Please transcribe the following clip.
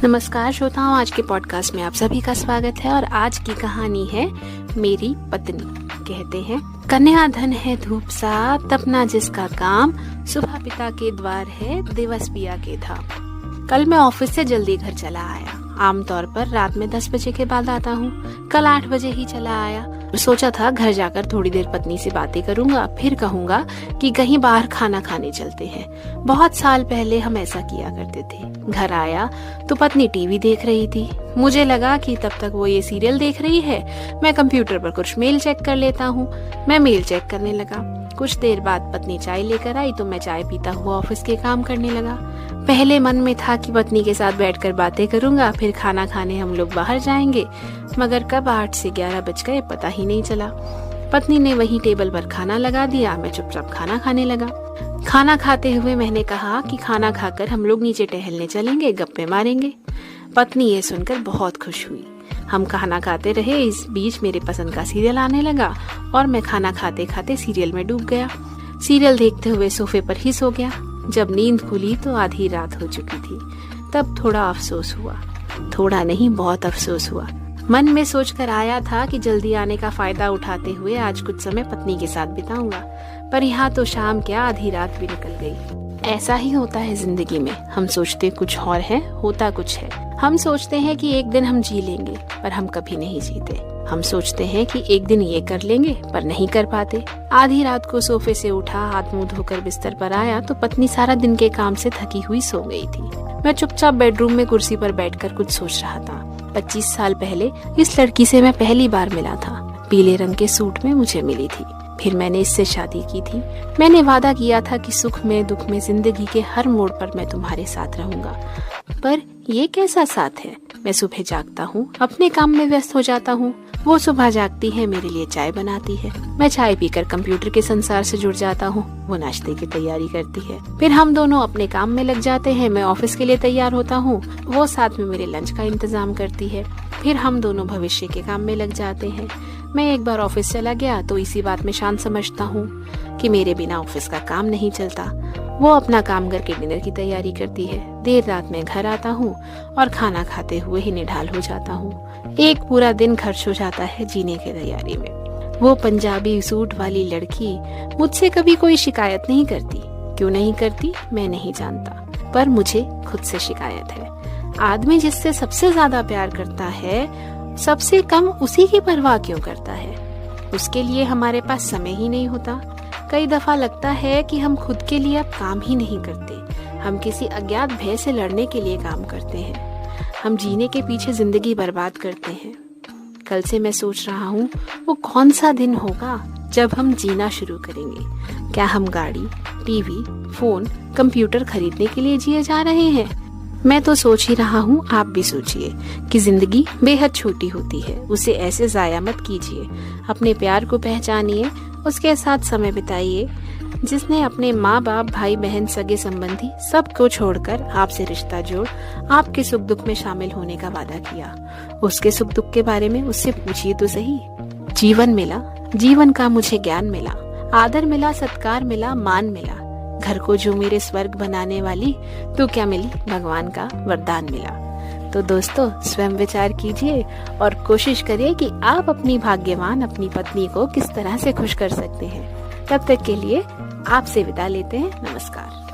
नमस्कार श्रोताओं, आज के पॉडकास्ट में आप सभी का स्वागत है। और आज की कहानी है मेरी पत्नी। कहते हैं, कन्या धन है धूप सा, तपना जिसका काम, सुबह पिता के द्वार है, दिवस पिया के धाम। कल मैं ऑफिस से जल्दी घर चला आया। आमतौर पर रात में 10 बजे के बाद आता हूँ। कल 8 बजे ही चला आया। सोचा था घर जाकर थोड़ी देर पत्नी से बातें करूंगा, फिर कहूंगा कि कहीं बाहर खाना खाने चलते हैं। बहुत साल पहले हम ऐसा किया करते थे। घर आया तो पत्नी टीवी देख रही थी। मुझे लगा कि तब तक वो ये सीरियल देख रही है, मैं कंप्यूटर पर कुछ मेल चेक कर लेता हूँ। मैं मेल चेक करने लगा। कुछ देर बाद पत्नी चाय लेकर आई तो मैं चाय पीता हुआ ऑफिस के काम करने लगा। पहले मन में था कि पत्नी के साथ बैठकर बातें करूंगा, फिर खाना खाने हम लोग बाहर जाएंगे, मगर कब 8 से 11 बज गए पता ही नहीं चला। पत्नी ने वहीं टेबल पर खाना लगा दिया। मैं चुपचाप खाना खाने लगा। खाना खाते हुए मैंने कहा कि खाना खाकर हम लोग नीचे टहलने चलेंगे, गप्पे मारेंगे। पत्नी ये सुनकर बहुत खुश हुई। हम खाना खाते रहे। इस बीच मेरे पसंद का सीरियल आने लगा और मैं खाना खाते खाते सीरियल में डूब गया। सीरियल देखते हुए सोफे पर ही सो गया। जब नींद खुली तो आधी रात हो चुकी थी। तब थोड़ा अफसोस हुआ। थोड़ा नहीं, बहुत अफसोस हुआ। मन में सोचकर आया था कि जल्दी आने का फायदा उठाते हुए आज कुछ समय पत्नी के साथ बिताऊंगा, पर यहाँ तो शाम क्या आधी रात भी निकल गई। ऐसा ही होता है जिंदगी में। हम सोचते कुछ और है, होता कुछ है। हम सोचते हैं कि एक दिन हम जी लेंगे, पर हम कभी नहीं जीते। हम सोचते हैं कि एक दिन ये कर लेंगे, पर नहीं कर पाते। आधी रात को सोफे से उठा, हाथ मुंह धोकर बिस्तर पर आया तो पत्नी सारा दिन के काम से थकी हुई सो गई थी। मैं चुपचाप बेडरूम में कुर्सी पर बैठकर कुछ सोच रहा था। 25 साल पहले इस लड़की से मैं पहली बार मिला था। पीले रंग के सूट में मुझे मिली थी। फिर मैंने इससे शादी की थी। मैंने वादा किया था कि सुख में दुख में जिंदगी के हर मोड़ पर मैं तुम्हारे साथ रहूंगा। पर ये कैसा साथ है? मैं सुबह जागता हूँ, अपने काम में व्यस्त हो जाता हूँ। वो सुबह जागती है, मेरे लिए चाय बनाती है। मैं चाय पीकर कंप्यूटर के संसार से जुड़ जाता हूँ। वो नाश्ते की तैयारी करती है। फिर हम दोनों अपने काम में लग जाते हैं। मैं ऑफिस के लिए तैयार होता हूँ, वो साथ में मेरे लंच का इंतजाम करती है। फिर हम दोनों भविष्य के काम में लग जाते हैं। मैं एक बार ऑफिस चला गया तो इसी बात में शांत समझता हूँ कि मेरे बिना ऑफिस का काम नहीं चलता। वो अपना काम करके डिनर की तैयारी करती है। देर रात में घर आता हूँ और खाना खाते हुए ही निढाल हो जाता हूँ। एक पूरा दिन खर्च हो जाता है जीने की तैयारी में। वो पंजाबी सूट वाली लड़की मुझसे कभी कोई शिकायत नहीं करती। क्यों नहीं करती मैं नहीं जानता, पर मुझे खुद से शिकायत है। आदमी जिससे सबसे ज्यादा प्यार करता है, सबसे कम उसी की परवाह क्यों करता है? उसके लिए हमारे पास समय ही नहीं होता। कई दफा लगता है कि हम खुद के लिए अब काम ही नहीं करते। हम किसी अज्ञात भय से लड़ने के लिए काम करते हैं। हम जीने के पीछे जिंदगी बर्बाद करते हैं। कल से मैं सोच रहा हूँ वो कौन सा दिन होगा जब हम जीना शुरू करेंगे। क्या हम गाड़ी, टीवी, फोन, कंप्यूटर खरीदने के लिए जिए जा रहे हैं? मैं तो सोच ही रहा हूँ, आप भी सोचिए कि जिंदगी बेहद छोटी होती है। उसे ऐसे जाया मत कीजिए। अपने प्यार को पहचानिए, उसके साथ समय बिताइए जिसने अपने माँ बाप, भाई बहन, सगे संबंधी सबको छोड़कर आपसे रिश्ता जोड़ आपके सुख दुख में शामिल होने का वादा किया। उसके सुख दुख के बारे में उससे पूछिए तो सही। जीवन मिला, जीवन का मुझे ज्ञान मिला, आदर मिला, सत्कार मिला, मान मिला। घर को जो मेरे स्वर्ग बनाने वाली तो क्या मिली, भगवान का वरदान मिला। तो दोस्तों, स्वयं विचार कीजिए और कोशिश करिए कि आप अपनी भाग्यवान अपनी पत्नी को किस तरह से खुश कर सकते हैं। तब तक के लिए आपसे विदा लेते हैं। नमस्कार।